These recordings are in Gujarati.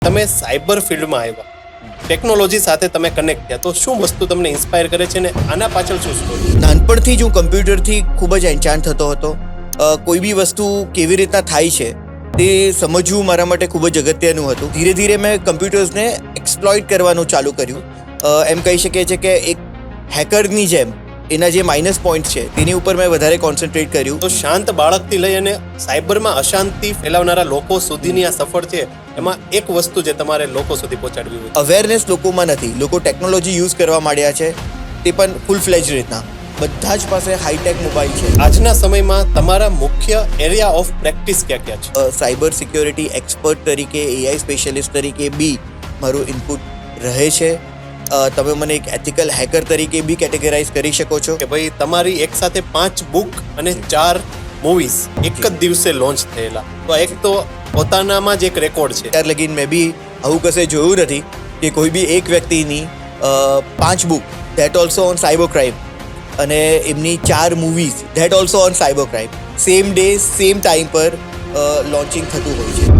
તમે સાયબર ફિલ્ડમાં આવ્યા, ટેકનોલોજી સાથે તમે કનેક્ટ થયા, તો શું વસ્તુ તમને ઇન્સ્પાયર કરે છે ને આના પાછળ શું સ્ટોરી? નાનપણથી જ હું કમ્પ્યુટરથી ખૂબ જ એન્ચાન્ટ થતો હતો. કોઈ બી વસ્તુ કેવી રીતના થાય છે તે સમજવું મારા માટે ખૂબ જ અગત્યનું હતું. ધીરે ધીરે મેં કમ્પ્યુટર્સને એક્સપ્લોઇટ કરવાનું ચાલુ કર્યું. એમ કહી શકીએ છીએ કે એક હેકરની જેમ એના જે માઇનસ પોઈન્ટ છે તેની ઉપર મેં વધારે કોન્સન્ટ્રેટ કર્યું. તો શાંત બાળકથી લઈ અને સાયબરમાં અશાંતિ ફેલાવનારા લોકો સુધીની આ સફર છે, એમાં એક વસ્તુ જે તમારે લોકો સુધી પહોંચાડવી હોય. અવેરનેસ લોકોમાં નથી. લોકો ટેકનોલોજી યુઝ કરવા માંડ્યા છે, તે પણ ફૂલ ફ્લેજ રીતના. બધા જ પાસે હાઈટેક મોબાઈલ છે. આજના સમયમાં તમારા મુખ્ય એરિયા ઓફ પ્રેક્ટિસ ક્યાં ક્યાં છે? સાયબર સિક્યોરિટી એક્સપર્ટ તરીકે, એઆઈ સ્પેશિયલિસ્ટ તરીકે બી મારું ઇનપુટ રહે છે. તમે મને એક એથિકલ હેકર તરીકે બી કેટેગરાઇઝ કરી શકો છો. કે ભાઈ તમારી એક સાથે 5 બુક અને 4 મૂવીઝ એક જ દિવસે લોન્ચ થયેલા, તો એક તો પોતાનામાં જ એક રેકોર્ડ છે. ત્યાર લગીન મેં બી આવું કશે જોયું નથી કે કોઈ બી એક વ્યક્તિની 5 book, that also on cyber crime, અને એમની 4 movies, that also on cyber crime, same day same time પર લોન્ચિંગ થતું હોય છે.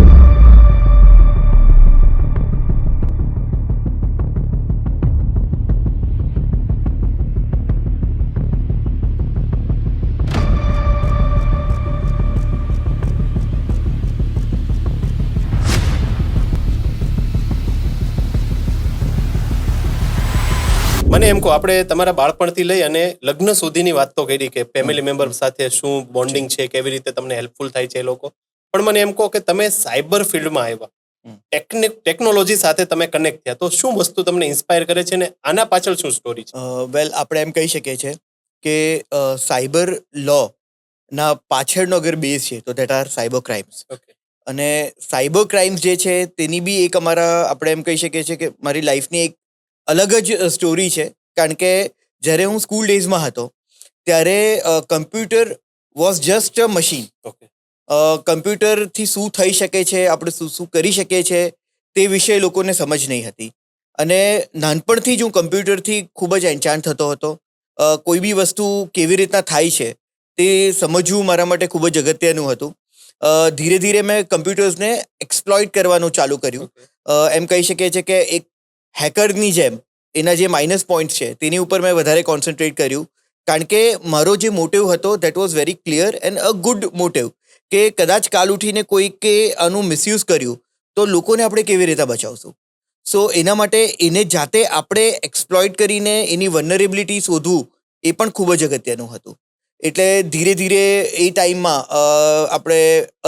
મને એમ કહો, આપણે તમારા બાળપણથી લઈ અને લગ્ન સુધીની વાત તો કરી કે ફેમિલી મેમ્બર સાથે શું બોન્ડિંગ છે, કેવી રીતે તમને હેલ્પફુલ થાય છે એ લોકો, પણ મને એમ કહો કે તમે સાયબર ફિલ્ડમાં આવ્યા, ટેકનોલોજી સાથે તમે કનેક્ટ થયા, તો શું વસ્તુ તમને ઇન્સ્પાયર કરે છે ને આના પાછળ શું સ્ટોરી છે? વેલ, આપણે એમ કહી શકીએ છીએ કે સાયબર લો ના પાછળનો અગર બેઝ છે તો that are cyber crimes. Okay. અને સાયબર ક્રાઇમ્સ જે છે તેની બી એક અમારા, આપણે એમ કહી શકીએ છીએ કે મારી લાઈફની એક અલગ જ સ્ટોરી છે. કારણ કે જ્યારે હું સ્કૂલ ડેઝમાં હતો ત્યારે computer was just a machine. Okay. કમ્પ્યુટરથી શું થઈ શકે છે, આપણે શું શું કરી શકીએ છીએ તે વિશે લોકોને સમજ નહીં હતી. અને નાનપણથી જ હું કમ્પ્યુટરથી ખૂબ જ એન્ચાન્ટ થતો હતો. કોઈ બી વસ્તુ કેવી રીતના થાય છે તે સમજવું મારા માટે ખૂબ જ અગત્યનું હતું. ધીરે ધીરે મેં કમ્પ્યુટર્સને એક્સપ્લોઇટ કરવાનું ચાલુ કર્યું. એમ કહી શકીએ છીએ કે એક હેકરની જેમ એના જે માઇનસ પોઈન્ટ છે તેની ઉપર મેં વધારે કોન્સન્ટ્રેટ કર્યું. કારણ કે મારો જે મોટિવ હતો that was very clear and a good motive, કે કદાચ કાલ ઉઠીને કોઈકે આનું મિસયુઝ કર્યું તો લોકોને આપણે કેવી રીતે બચાવશું. સો એના માટે એને જાતે આપણે એક્સપ્લોઇટ કરીને એની વનરેબિલિટી શોધવું એ પણ ખૂબ જ અગત્યનું હતું. એટલે ધીરે ધીરે એ ટાઈમમાં આપણે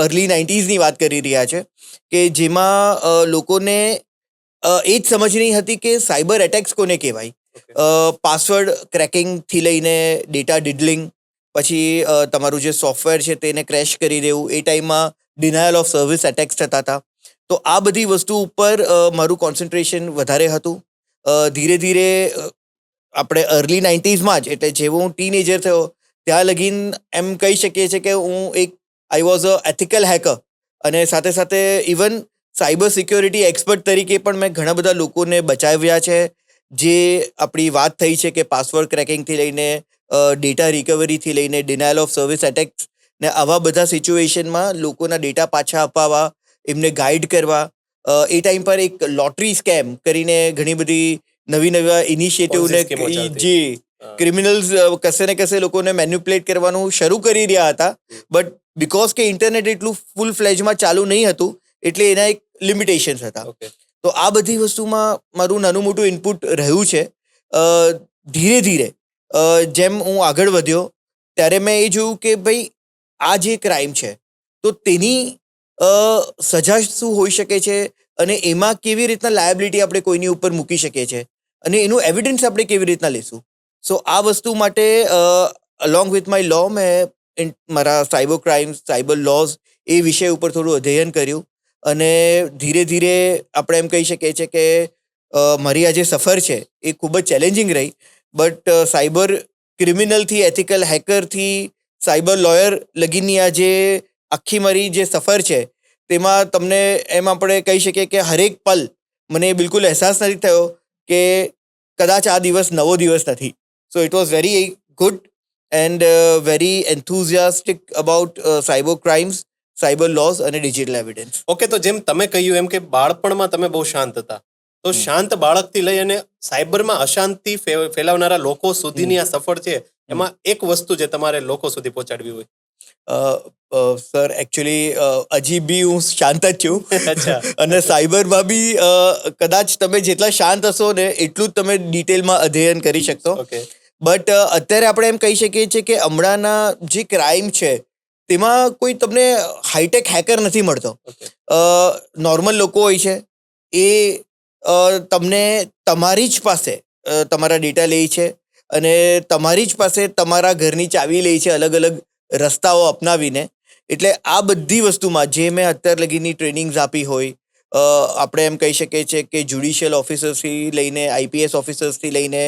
અર્લી 90s વાત કરી રહ્યા છે કે જેમાં લોકોને એ જ સમજ નહીં હતી કે સાયબર એટેક્સ કોને કહેવાય. પાસવર્ડ ક્રેકિંગથી લઈને ડેટા ડિડલિંગ, પછી તમારું જે સોફ્ટવેર છે તેને ક્રેશ કરી દેવું, એ ટાઈમમાં ડિનાયલ ઓફ સર્વિસ એટેક્સ થતા હતા. તો આ બધી વસ્તુ ઉપર મારું કોન્સન્ટ્રેશન વધારે હતું. ધીરે ધીરે આપણે અર્લી 90sમાં જ, એટલે જેવો હું ટીનેજર થયો ત્યાં લગીન એમ કહી શકીએ છીએ કે હું એક I was a ethical hacker. અને સાથે સાથે ઇવન સાયબર સિક્યોરિટી એક્સપર્ટ તરીકે પણ મેં ઘણા બધા લોકોને બચાવ્યા છે. જે આપણી વાત થઈ છે કે પાસવર્ડ ક્રેકિંગથી લઈને ડેટા રિકવરીથી લઈને ડિનાયલ ઓફ સર્વિસ એટેક્સ ને આવા બધા સિચ્યુએશનમાં લોકોના ડેટા પાછા અપાવવા, એમને ગાઈડ કરવા. એ ટાઈમ પર એક લોટરી સ્કેમ કરીને ઘણી બધી નવી નવા ઇનિશિયેટિવને જે ક્રિમિનલ્સ કશે ને કશે લોકોને મેન્યુપ્યુલેટ કરવાનું શરૂ કરી રહ્યા હતા. બટ બિકોઝ કે ઇન્ટરનેટ એટલું ફૂલ ફ્લેજમાં ચાલુ નહીં હતું એટલે એના એક લિમિટેશન્સ હતા. તો આ બધી વસ્તુમાં મારું નાનું મોટું ઇનપુટ રહ્યું છે. ધીરે ધીરે જેમ હું આગળ વધ્યો ત્યારે મેં એ જોયું કે ભાઈ આ જે ક્રાઇમ છે તો તેની સજા શું હોઈ શકે છે, અને એમાં કેવી રીતના લાયબિલિટી આપણે કોઈની ઉપર મૂકી શકીએ છીએ, અને એનું એવિડન્સ આપણે કેવી રીતના લેશું. સો આ વસ્તુ માટે અલોંગ વિથ માય લો મેં મારા સાયબર ક્રાઇમ્સ, સાયબર લોઝ એ વિષય ઉપર થોડું અધ્યયન કર્યું. અને ધીરે ધીરે આપણે એમ કહી શકીએ છીએ કે મારી આ જે સફર છે એ ખૂબ જ ચેલેન્જિંગ રહી. બટ સાયબર ક્રિમિનલથી, એથિકલ હેકરથી સાયબર લોયર લગીની આ જે આખી મારી જે સફર છે તેમાં તમને એમ આપણે કહી શકીએ કે હરેક પલ મને બિલકુલ અહેસાસ નથી થયો કે કદાચ આ દિવસ નવો દિવસ નથી. So it was very good and very enthusiastic about cyber crimes. Cyber lose અને ડિજિટલ એવિડન્સ. ઓકે, તો જેમ તમે કહ્યું એમ કે બાળપણમાં તમે બહુ શાંત હતા, તો શાંત બાળકથી લઈ અને સાયબરમાં અશાંતિ ફેલાવનારા લોકો સુધીની આ સફર છે, એમાં એક વસ્તુ જે તમારે લોકો સુધી પહોંચાડવી હોય. સર એકચ્યુઅલી હજી બી હું શાંત જ અચ્છા. છું અને સાયબરમાં બી કદાચ તમે જેટલા શાંત હશો ને એટલું જ તમે ડિટેલમાં અધ્યયન કરી શકશો. ઓકે. બટ અત્યારે આપણે એમ કહી શકીએ છીએ કે હમણાંના જે ક્રાઇમ છે તેમાં કોઈ તમને હાઈટેક હેકર નથી મળતો. ઓકે. નોર્મલ લોકો હોય છે એ તમને તમારી જ પાસે તમારા ડેટા લે છે અને તમારી જ પાસે તમારા ઘરની ચાવી લે છે અલગ અલગ રસ્તાઓ અપનાવીને. એટલે આ બધી વસ્તુમાં જે મેં અત્યાર લગીની ટ્રેનિંગ્સ આપી હોય, આપણે એમ કહી શકીએ છીએ કે જ્યુડિશિયલ ઓફિસર્સથી લઈને આઈપીએસ ઓફિસર્સથી લઈને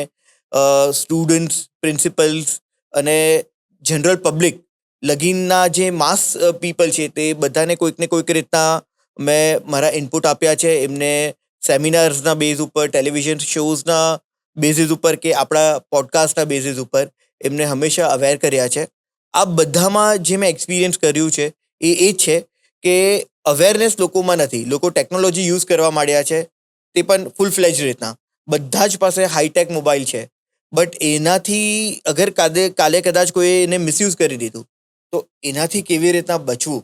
સ્ટુડન્ટ્સ, પ્રિન્સિપલ્સ અને જનરલ પબ્લિક લગીનના જે માસ પીપલ છે તે બધાને કોઈક ને કોઈક રીતના મેં મારા ઇનપુટ આપ્યા છે. એમને સેમિનાર્સના બેઝ ઉપર, ટેલિવિઝન શોઝના બેઝિસ ઉપર કે આપણા પોડકાસ્ટના બેઝિસ ઉપર એમને હંમેશા અવેર કર્યા છે. આ બધામાં જે મેં એક્સપિરિયન્સ કર્યું છે એ છે કે અવેરનેસ લોકોમાં નથી. લોકો ટેકનોલોજી યુઝ કરવા માંડ્યા છે, તે પણ ફૂલ ફ્લેજ રીતના. બધા જ પાસે હાઈટેક મોબાઈલ છે, બટ એનાથી અગર કાલે કદાચ કોઈ એને મિસયુઝ કરી દીધું તો એનાથી કેવી રીતના બચવું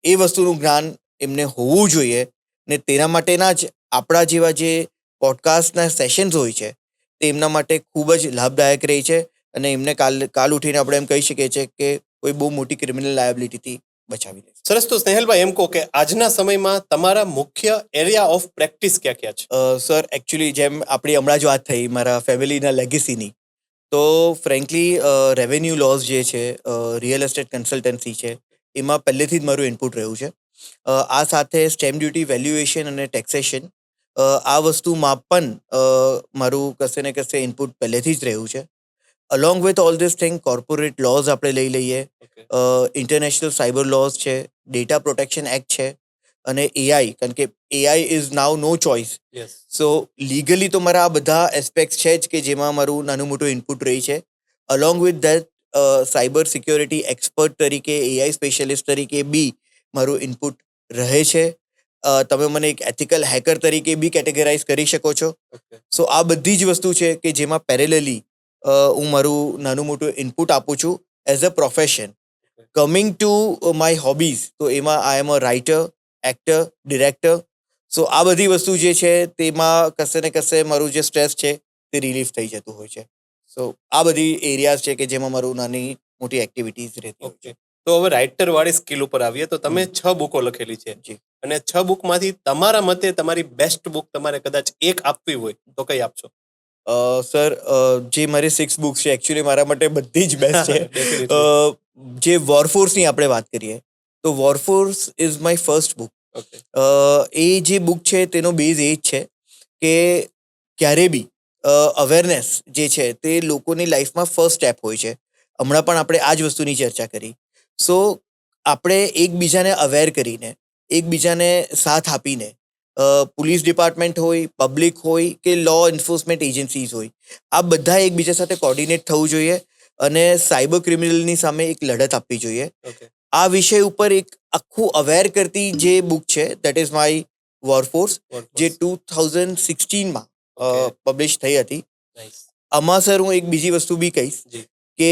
એ વસ્તુનું જ્ઞાન એમને હોવું જોઈએ. ને તેના માટેના જ આપણા જેવા જે પોડકાસ્ટના સેશન્સ હોય છે તે એમના માટે ખૂબ જ લાભદાયક રહે છે અને એમને કાલ ઉઠીને આપણે એમ કહી શકીએ છીએ કે કોઈ બહુ મોટી ક્રિમિનલ લાયબિલિટીથી બચાવી લે. સરસ. તો સ્નેહલભાઈ, એમ કહો કે આજના સમયમાં તમારા મુખ્ય એરિયા ઓફ પ્રેક્ટિસ ક્યાં ક્યાં છે? સર એકચ્યુઅલી જેમ આપણી હમણાં જ વાત થઈ મારા ફેમિલીના લેગેસીની, તો ફ્રેન્કલી રેવન્યુ લોઝ જે છે, રિયલ એસ્ટેટ કન્સલ્ટન્સી છે, એમાં પહેલેથી જ મારું ઇનપુટ રહ્યું છે. આ સાથે સ્ટેમ્પ ડ્યુટી, વેલ્યુએશન અને ટેક્સેશન, આ વસ્તુમાં પણ મારું કશે ને કશે ઇનપુટ પહેલેથી જ રહ્યું છે. Along with all this thing corporate laws આપણે લઈ લઈએ, ઇન્ટરનેશનલ સાયબર લોઝ છે, ડેટા પ્રોટેક્શન એક્ટ છે અને એઆઈ, કારણ કે AI is now no choice. Yes. So legally તો મારા આ બધા એસ્પેક્ટ છે જ કે જેમાં મારું નાનું મોટું ઇનપુટ રહી છે. Along with that cyber security expert તરીકે, એઆઈ સ્પેશિયલિસ્ટ તરીકે બી મારું ઇનપુટ રહે છે. તમે મને એક એથિકલ હેકર તરીકે બી કેટેગરાઇઝ કરી શકો છો. ઓકે. સો આ બધી જ વસ્તુ છે કે જેમાં પેરેલલી હું મારું નાનું મોટું ઇનપુટ આપું છું as a profession. Coming to my hobbies, તો એમાં આઈ એમ અ રાઇટર, એક્ટર, ડિરેક્ટર. સો આ બધી વસ્તુ જે છે તેમાં કશે ને કશે મારું જે સ્ટ્રેસ છે તે રિલીફ થઈ જતું હોય છે. સો આ બધી એરિયાઝ છે કે જેમાં મારું નાની મોટી એક્ટિવિટીઝ રહેતી હોય છે. ઓકે. તો હવે રાઇટર વાળી સ્કિલ ઉપર આવીએ તો તમે 6 બુકો લખેલી છે જી. અને 6 બુકમાંથી તમારા મતે તમારી બેસ્ટ બુક તમારે કદાચ એક આપવી હોય તો કઈ આપશો? સર, જે મારી 6 બુક્સ છે એકચ્યુઅલી મારા માટે બધી જ બેસ્ટ છે. Definitely. જે વોરફોર્સની આપણે વાત કરીએ તો Warforce is my first book. Okay. એ જે બુક છે તેનો બેઝ એ જ છે કે ક્યારે બી અવેરનેસ જે છે તે લોકોની લાઈફમાં ફર્સ્ટ સ્ટેપ હોય છે. હમણાં પણ આપણે આ જ વસ્તુની ચર્ચા કરી. સો આપણે એકબીજાને અવેર કરીને, એકબીજાને સાથ આપીને, પોલીસ ડિપાર્ટમેન્ટ હોય, પબ્લિક હોય કે લો એન્ફોર્સમેન્ટ એજન્સીઝ હોય, આ બધા એકબીજા સાથે કોર્ડિનેટ થવું જોઈએ અને સાયબર ક્રિમિનલની સામે એક લડત આપવી જોઈએ. ઓકે. આ વિષય ઉપર એક આખું અવેર કરતી જે બુક છે દેટ ઇઝ માય વોરફોર્સ, જે 2016માં Okay. પબ્લિશ થઈ હતી. નાઇસ. આમાં સર હું એક બીજી વસ્તુ બી કહીશ જી. કે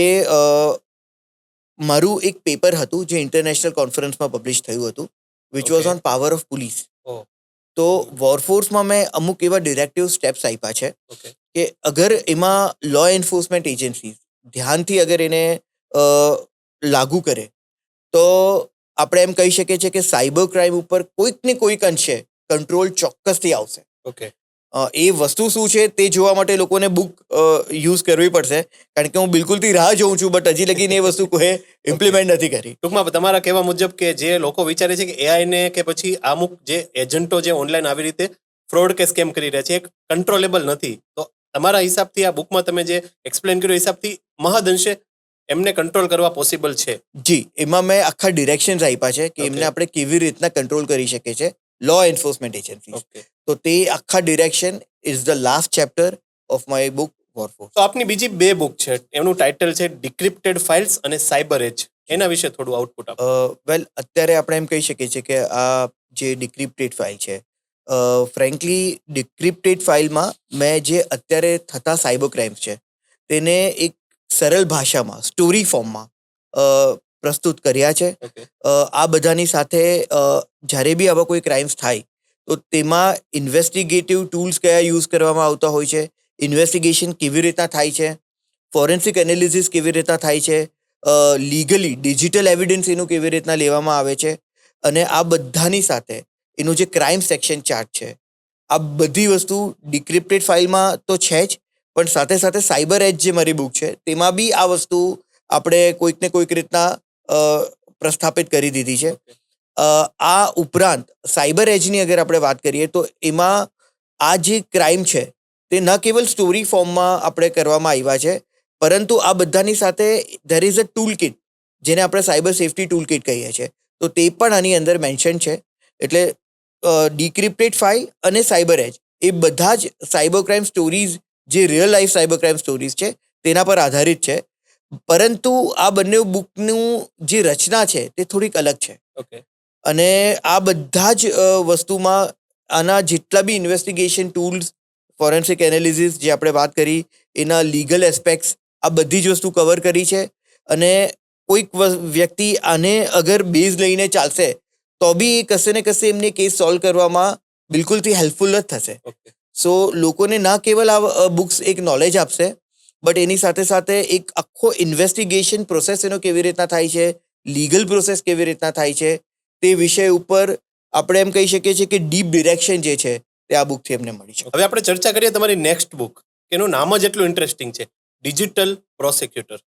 મારું એક પેપર હતું જે ઇન્ટરનેશનલ કોન્ફરન્સમાં પબ્લિશ થયું હતું, which was Okay. On power of police. Oh. તો વોરફોર્સમાં મેં અમુક એવા ડિરેક્ટિવ સ્ટેપ્સ આપ્યા છે ઓકે. કે અગર એમાં લો એન્ફોર્સમેન્ટ એજન્સી ધ્યાનથી અગર એને લાગુ કરે તો આપણે એમ કહી શકીએ છીએ કે સાયબર ક્રાઇમ ઉપર કોઈક ને કોઈક અંશે કંટ્રોલ ચોક્કસથી આવશે. ઓકે. એ વસ્તુ શું છે તે જોવા માટે લોકોને બુક યુઝ કરવી પડશે, કારણ કે હું બિલકુલથી રાહ જોઉં છું, બટ હજી લગીને એ વસ્તુ કોઈ ઇમ્પ્લિમેન્ટ નથી કરી. ટૂંકમાં તમારા કહેવા મુજબ કે જે લોકો વિચારે છે કે એઆઈ ને કે પછી અમુક જે એજન્ટો જે ઓનલાઈન આવી રીતે ફ્રોડ કે સ્કેમ કરી રહ્યા છે એક કંટ્રોલેબલ નથી, તો તમારા હિસાબથી આ બુકમાં તમે જે એક્સપ્લેન કર્યું હિસાબથી મહદઅંશે એમને કંટ્રોલ કરવા પોસિબલ છે. જી, એમાં મેં આખા ડિરેક્શન્સ આપ્યા છે કે એમને આપણે કેવી રીતના કંટ્રોલ કરી શકીએ છીએ, લો એન્ફોર્સમેન્ટ એજન્સી. ઓકે. તો તે આખા direction is the last chapter of my book Warforce. તો આપની બીજી 2 બુક છે, એનું ટાઇટલ છે ડિક્રિપ્ટેડ ફાઇલ્સ અને સાયબર એજ. એના વિશે થોડું આઉટપુટ આપો. વેલ અત્યારે આપણે એમ કહી શકીએ છીએ કે આ જે ડિક્રિપ્ટેડ ફાઇલ છે, ફ્રેન્કલી ડિક્રિપ્ટેડ ફાઇલમાં મેં જે અત્યારે થતા સાયબર ક્રાઇમ્સ છે તેને એક સરળ ભાષામાં સ્ટોરી ફોર્મમાં પ્રસ્તુત કર્યા છે. ઓકે. આ બધાની સાથે જ્યારે બી આવા કોઈ ક્રાઇમ્સ થાય તો તેમાં ઇન્વેસ્ટિગેટિવ ટૂલ્સ કયા યુઝ કરવામાં આવતા હોય છે, ઇન્વેસ્ટિગેશન કેવી રીતના થાય છે, ફોરેન્સિક એનાલિસિસ કેવી રીતના થાય છે, લીગલી ડિજિટલ એવિડન્સ એનું કેવી રીતના લેવામાં આવે છે, અને આ બધાની સાથે એનું જે ક્રાઇમ સેક્શન ચાર્ટ છે, આ બધી વસ્તુ ડિક્રિપ્ટેડ ફાઇલમાં તો છે જ, પણ સાથે સાથે સાયબર એજ જે મારી બુક છે તેમાં બી આ વસ્તુ આપણે કોઈક ને કોઈક રીતના પ્રસ્થાપિત કરી દીધી છે. આ ઉપરાંત સાયબર એજની અગર આપણે વાત કરીએ તો એમાં આ જે ક્રાઇમ છે તે ન કેવલ સ્ટોરી ફોર્મમાં આપણે કરવામાં આવ્યા છે, પરંતુ આ બધાની સાથે there is a tool kit, જેને આપણે સાયબર સેફટી ટૂલ કિટ કહીએ છીએ, તો તે પણ આની અંદર મેન્શન છે. એટલે ડિક્રિપ્ટેડ ફાઇલ અને સાયબર એજ એ બધા જ સાયબર ક્રાઇમ સ્ટોરીઝ, જે real life cyber crime stories છે તેના પર આધારિત છે, પરંતુ આ બંને બુકનું જે રચના છે તે થોડીક અલગ છે. ઓકે. અને આ બધા જ વસ્તુમાં આના જેટલા બી ઇન્વેસ્ટિગેશન ટૂલ્સ, ફોરેન્સિક એનાલિસિસ જે આપણે વાત કરી, એના લીગલ એસ્પેક્ટ્સ, આ બધી જ વસ્તુ કવર કરી છે. અને કોઈક વ્યક્તિ આને અગર બેઝ લઈને ચાલશે તો બી કશે ને કશે એમને કેસ સોલ્વ કરવામાં બિલકુલથી હેલ્પફુલ જ થશે. ઓકે. સો લોકોને ના કેવલ આ બુક્સ એક નોલેજ આપશે, બટ એની સાથે સાથે એક આખો ઇન્વેસ્ટિગેશન પ્રોસેસ એનો કેવી રીતના થાય છે, લીગલ પ્રોસેસ કેવી રીતના થાય છે, તે વિષય ઉપર આપણે એમ કહી શકીએ છીએ કે ડીપ ડિરેક્શન જે છે તે આ બુકથી એમને મળી છે. હવે આપણે ચર્ચા કરીએ તમારી નેક્સ્ટ બુક, એનું નામ જ એટલું ઇન્ટરેસ્ટિંગ છે, ડિજિટલ પ્રોસિક્યુટર.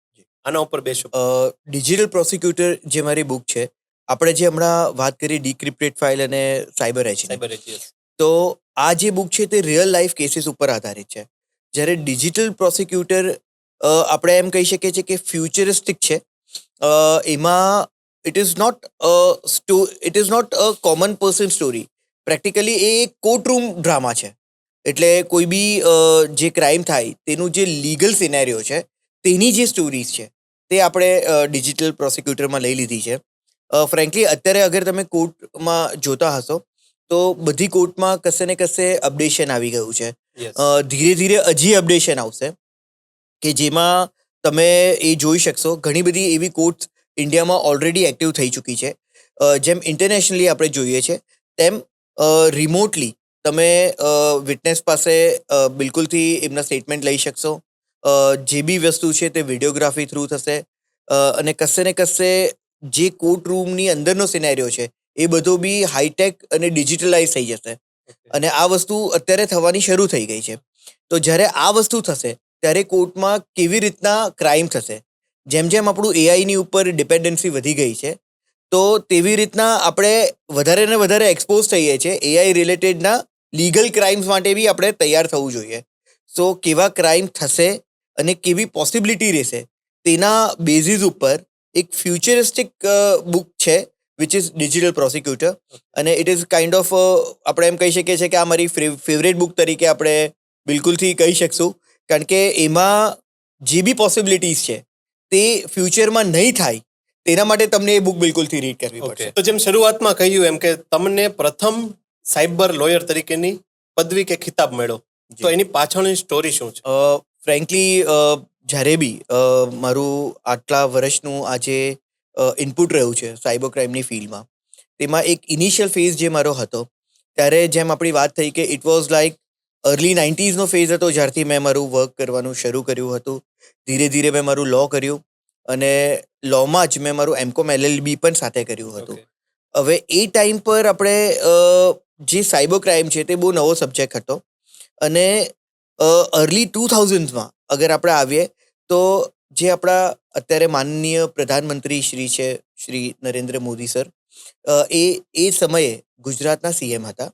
આના ઉપર બે શબ્દ. ડિજિટલ પ્રોસિક્યુટર જે મારી બુક છે, આપણે જે હમણાં વાત કરી ડિક્રિપ્ટેડ ફાઇલ અને સાયબર એજ, સાયબર એજ. તો આ જે બુક છે તે રિયલ લાઈફ કેસીસ ઉપર આધારિત છે. જ્યારે ડિજિટલ પ્રોસિક્યુટર આપણે એમ કહી શકીએ છીએ કે ફ્યુચરિસ્ટિક છે. એમાં it is not a common person story. Practically એ એક કોર્ટરૂમ ડ્રામા છે. એટલે કોઈ બી જે ક્રાઇમ થાય તેનું જે લીગલ સિનેરિયો છે તેની જે સ્ટોરીઝ છે તે આપણે ડિજિટલ પ્રોસિક્યુટરમાં લઈ લીધી છે. ફ્રેન્કલી અત્યારે અગર તમે કોર્ટમાં જોતા હશો તો બધી કોર્ટમાં કશે ને કશે અપડેશન આવી ગયું છે. Yes. ધીરે ધીરે હજી અપડેશન આવશે કે જેમાં તમે એ જોઈ શકશો ઘણી બધી એવી કોર્ટ્સ ઇન્ડિયામાં ઓલરેડી એક્ટિવ થઈ ચૂકી છે. જેમ ઇન્ટરનેશનલી આપણે જોઈએ છે તેમ રિમોટલી તમે વિટનેસ પાસે બિલકુલથી એમના સ્ટેટમેન્ટ લઈ શકશો. જે બી વસ્તુ છે તે વિડીયોગ્રાફી થ્રુ થશે, અને કશે ને કશે જે કોર્ટ રૂમની અંદરનો સિનેરિયો છે એ બધો બી હાઈટેક અને ડિજિટલાઇઝ થઈ જશે. અને આ વસ્તુ અત્યારે થવાની શરૂ થઈ ગઈ છે. તો જ્યારે આ વસ્તુ થશે ત્યારે કોર્ટમાં કેવી રીતના ક્રાઇમ થશે, જેમ જેમ આપણું એઆઈની ઉપર ડિપેન્ડન્સી વધી ગઈ છે તો તેવી રીતના આપણે વધારે ને વધારે એક્સપોઝ થઈએ છીએ એઆઈ રિલેટેડના લીગલ ક્રાઇમ્સ માટે બી આપણે તૈયાર થવું જોઈએ. સો કેવા ક્રાઇમ થશે અને કેવી પોસિબિલિટી રહેશે તેના બેઝિસ ઉપર એક ફ્યુચરિસ્ટિક બુક છે વિચ ઇઝ ડિજિટલ પ્રોસિક્યુટર. અને ઇટ ઇઝ કાઇન્ડ ઓફ આપણે એમ કહી શકીએ છીએ કે આ મારી ફેવરેટ બુક તરીકે આપણે બિલકુલથી કહી શકશું, કારણ કે એમાં જે બી પોસિબિલિટીઝ છે તે ફ્યુચરમાં નહીં થાય તેના માટે તમને એ બુક બિલકુલથી રીડ કરવી પડશે. તો જેમ શરૂઆતમાં કહ્યું એમ કે તમને પ્રથમ સાયબર લોયર તરીકેની પદવી કે ખિતાબ મળ્યો, તો એની પાછળની સ્ટોરી શું છે? ફ્રેન્કલી જ્યારે બી મારું આટલા વર્ષનું આજે ઇનપુટ રહ્યું છે સાયબર ક્રાઇમની ફિલ્ડમાં, તેમાં એક ઇનિશિયલ ફેઝ જે મારો હતો ત્યારે જેમ આપણી વાત થઈ કે ઇટ વોઝ લાઈક અર્લી 90sનો ફેઝ હતો જ્યારથી મેં મારું વર્ક કરવાનું શરૂ કર્યું હતું. ધીરે ધીરે મેં મારું લો કર્યું અને લોમાં જ મેં મારું એમકોમ એલએલબી પણ સાથે કર્યું હતું. હવે એ ટાઈમ પર આપણે જે સાયબર ક્રાઇમ છે તે બહુ નવો સબ્જેક્ટ હતો અને અર્લી 2000sમાં અગર આપણે આવીએ તો જે આપણા અત્યારે માનનીય પ્રધાનમંત્રી શ્રી છે, શ્રી નરેન્દ્ર મોદી સર, એ સમયે ગુજરાતના સીએમ હતા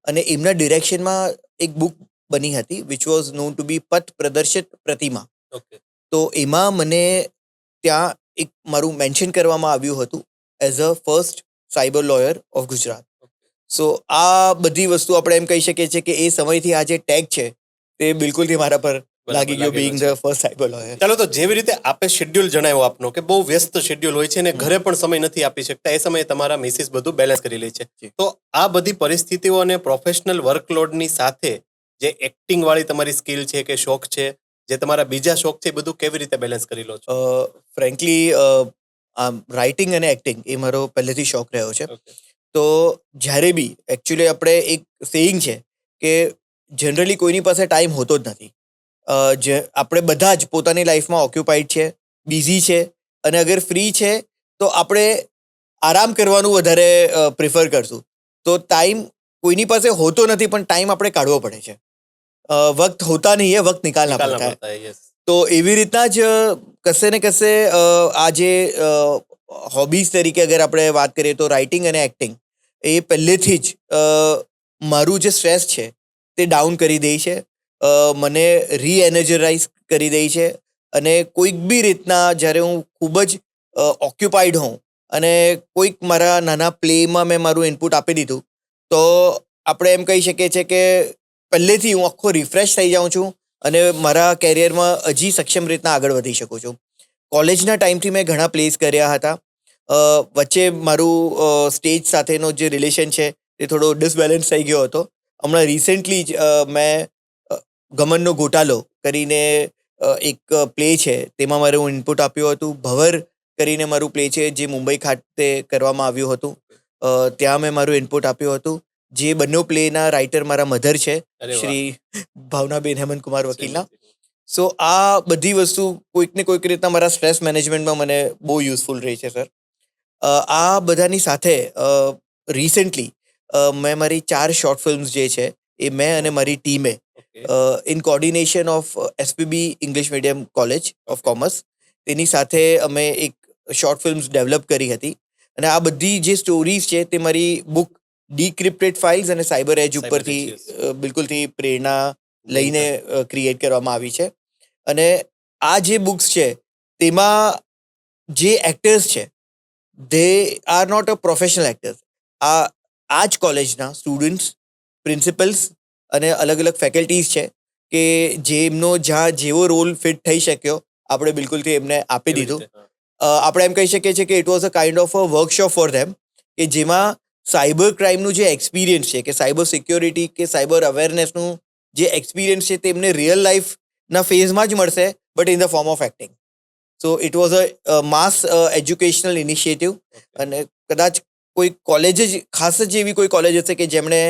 અને એમના ડિરેક્શનમાં એક બુક બની હતી વિચ વોઝ નોન ટુ બી પથ પ્રદર્શિત પ્રતિમા. તો એમાં મને ત્યાં એક મારું મેન્શન કરવામાં આવ્યું હતું as a first cyber lawyer of Gujarat. So આ બધી વસ્તુ આપણે એમ કહી શકીએ છીએ કે એ સમયથી આ જે ટેગ છે તે બિલકુલથી મારા પર લાગી ગયો being the first cyber lawyer. ચાલો, તો જેવી રીતે આપે શેડ્યુલ જણાવ્યો આપનો કે બહુ વ્યસ્ત શેડ્યુલ હોય છે અને ઘરે પણ સમય નથી આપી શકતા, એ સમયે તમારા મિસિસ બધું બેલેન્સ કરી લે છે. જી. તો આ બધી પરિસ્થિતિઓ અને પ્રોફેશનલ વર્કલોડની સાથે જે એક્ટિંગ વાળી તમારી સ્કિલ છે કે શોખ છે, જે તમારા બીજા શોખ છે, એ બધું કેવી રીતે બેલેન્સ કરી લો છો? ફ્રેન્કલી રાઇટિંગ અને એક્ટિંગ એ મારો પહેલેથી શોખ રહ્યો છે. તો જ્યારે બી એકચ્યુઅલી આપણે એક સેઇંગ છે કે જનરલી કોઈની પાસે ટાઈમ હોતો જ નથી. જે આપણે બધા જ પોતાની લાઈફમાં ઓક્યુપાઈડ છે, બિઝી છે, અને અગર ફ્રી છે તો આપણે આરામ કરવાનું વધારે પ્રિફર કરશું. તો ટાઈમ કોઈની પાસે હોતો નથી, પણ ટાઈમ આપણે કાઢવો પડે છે. વક્ત હોતા નહીં હે, વક્ત નિકાલના પડતા હૈ. પડતા, yes. તો એવી રીતના જ કશે ને કશે આ જે હોબીઝ તરીકે અગર આપણે વાત કરીએ તો રાઇટિંગ અને એક્ટિંગ એ પહેલેથી જ મારું જે સ્ટ્રેસ છે તે ડાઉન કરી દે છે, મને રીએનર્જાઇઝ કરી દે છે. અને કોઈક બી રીતના જ્યારે હું ખૂબ જ ઓક્યુપાઈડ હોઉં અને કોઈક મારા નાના પ્લેમાં મેં મારું ઇનપુટ આપી દીધું, તો આપણે એમ કહી શકીએ છીએ કે પહેલેથી હું આખો રિફ્રેશ થઈ જાઉં છું અને મારા કેરિયરમાં હજી સક્ષમ રીતના આગળ વધી શકું છું. કોલેજના ટાઈમથી મેં ઘણા પ્લેસ કર્યા હતા. વચ્ચે મારું સ્ટેજ સાથેનો જે રિલેશન છે તે થોડો ડિસબેલેન્સ થઈ ગયો હતો. હમણાં રિસેન્ટલી જ મેં ગમનનો ગોટાલો કરીને એક પ્લે છે, તેમાં મારે હું ઇનપુટ આપ્યું હતું. ભવર કરીને મારું પ્લે છે જે મુંબઈ ખાતે કરવામાં આવ્યું હતું, ત્યાં મેં મારું ઇનપુટ આપ્યું હતું. જે બંને પ્લેના રાઇટર મારા મધર છે, અરે વાહ. શ્રી ભાવનાબેન હેમંતકુમાર વકીલના. સો આ બધી વસ્તુ કોઈક ને કોઈક રીતના મારા સ્ટ્રેસ મેનેજમેન્ટમાં મને બહુ યુઝફુલ રહી છે સર. આ બધાની સાથે રિસેન્ટલી મેં મારી 4 શોર્ટ ફિલ્મ્સ જે છે એ મેં અને મારી ટીમે in coordination of SPB English medium college of commerce, તેની સાથે અમે એક શોર્ટ ફિલ્મ્સ ડેવલપ કરી હતી. અને આ બધી જે સ્ટોરીઝ છે તે મારી બુક ડિક્રિપ્ટેડ ફાઇલ્સ અને સાયબર એજ ઉપરથી બિલકુલથી પ્રેરણા લઈને ક્રિએટ કરવામાં આવી છે. અને આ જે બુક્સ છે તેમાં જે એક્ટર્સ છે they are not a professional actors. આ જ કોલેજના સ્ટુડન્ટ્સ, પ્રિન્સિપલ્સ અને અલગ અલગ ફેકલ્ટીઝ છે કે જેમનો જ્યાં જેવો રોલ ફિટ થઈ શક્યો આપણે બિલકુલથી એમને આપી દીધું. આપણે એમ કહી શકીએ છીએ કે it was a kind of a workshop for them, કે જેમાં સાયબર ક્રાઇમનું જે એક્સપિરિયન્સ છે કે સાયબર સિક્યોરિટી કે સાયબર અવેરનેસનું જે એક્સપિરિયન્સ છે તેમને રિયલ લાઈફના ફેઝમાં જ મળશે, but in the form of acting. So it was a mass educational initiative. અને કદાચ કોઈ કોલેજ જ ખાસ જ એવી કોઈ કોલેજ હશે કે જેમણે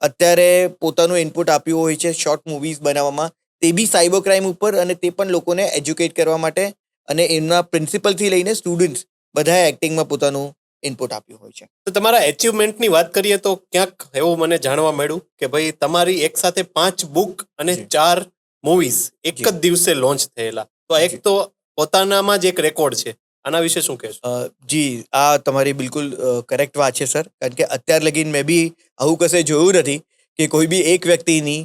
અત્યારે પોતાનું ઇનપુટ આપ્યું હોય છે શોર્ટ મૂવીઝ બનાવવામાં, તે બી સાયબર ક્રાઇમ ઉપર, અને તે પણ લોકોને એજ્યુકેટ કરવા માટે, અને એમના પ્રિન્સિપલથી લઈને સ્ટુડન્ટ્સ બધાએ એક્ટિંગમાં પોતાનું ઇનપુટ આપ્યું હોય છે. તો તમારા એચિવમેન્ટની વાત કરીએ તો ક્યાંક એવું મને જાણવા મળ્યું કે ભાઈ તમારી એક સાથે 5 બુક અને 4 મૂવીઝ એક જ દિવસે લોન્ચ થયેલા. તો એક તો પોતાનામાં જ એક રેકોર્ડ છે, આના વિશે શું કહેશો? જી, આ તમારી બિલકુલ કરેક્ટ વાત છે સર. કારણ કે અત્યાર લગીન મેં બી આવું કશે જોયું નથી કે કોઈ બી એક વ્યક્તિની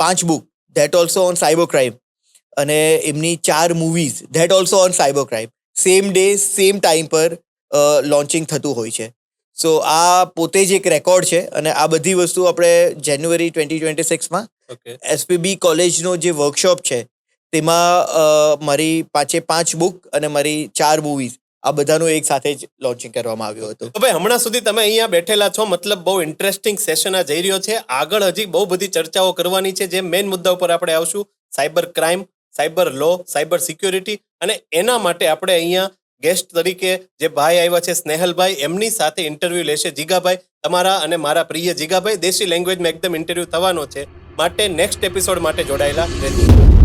5 book, that also on cyber crime, અને એમની 4 movies that also on cyber crime, same day same time પર લોન્ચિંગ થતું હોય છે. સો આ પોતે જ એક રેકોર્ડ છે. અને આ બધી વસ્તુ આપણે જાન્યુઆરી 2026માં એસપીબી કોલેજનો જે વર્કશોપ છે તેમાં મારી 5 બુક અને મારી 4 મૂવીઝ, આ બધાનું એક સાથે જ લોન્ચિંગ કરવામાં આવ્યું હતું. તો ભાઈ હમણાં સુધી તમે અહીંયા બેઠેલા છો, મતલબ બહુ ઇન્ટરેસ્ટિંગ સેશન આ જઈ રહ્યો છે. આગળ હજી બહુ બધી ચર્ચાઓ કરવાની છે, જે મેઇન મુદ્દા ઉપર આપણે આવશું: સાયબર ક્રાઇમ, સાયબર લો, સાયબર સિક્યોરિટી. અને એના માટે આપણે અહીંયા ગેસ્ટ તરીકે જે ભાઈ આવ્યા છે સ્નેહલભાઈ, એમની સાથે ઇન્ટરવ્યુ લેશે જીગાભાઈ. તમારા અને મારા પ્રિય જીગાભાઈ, દેશી લેંગ્વેજમાં એકદમ ઇન્ટરવ્યુ થવાનો છે, માટે નેક્સ્ટ એપિસોડ માટે જોડાયેલા રહેજો.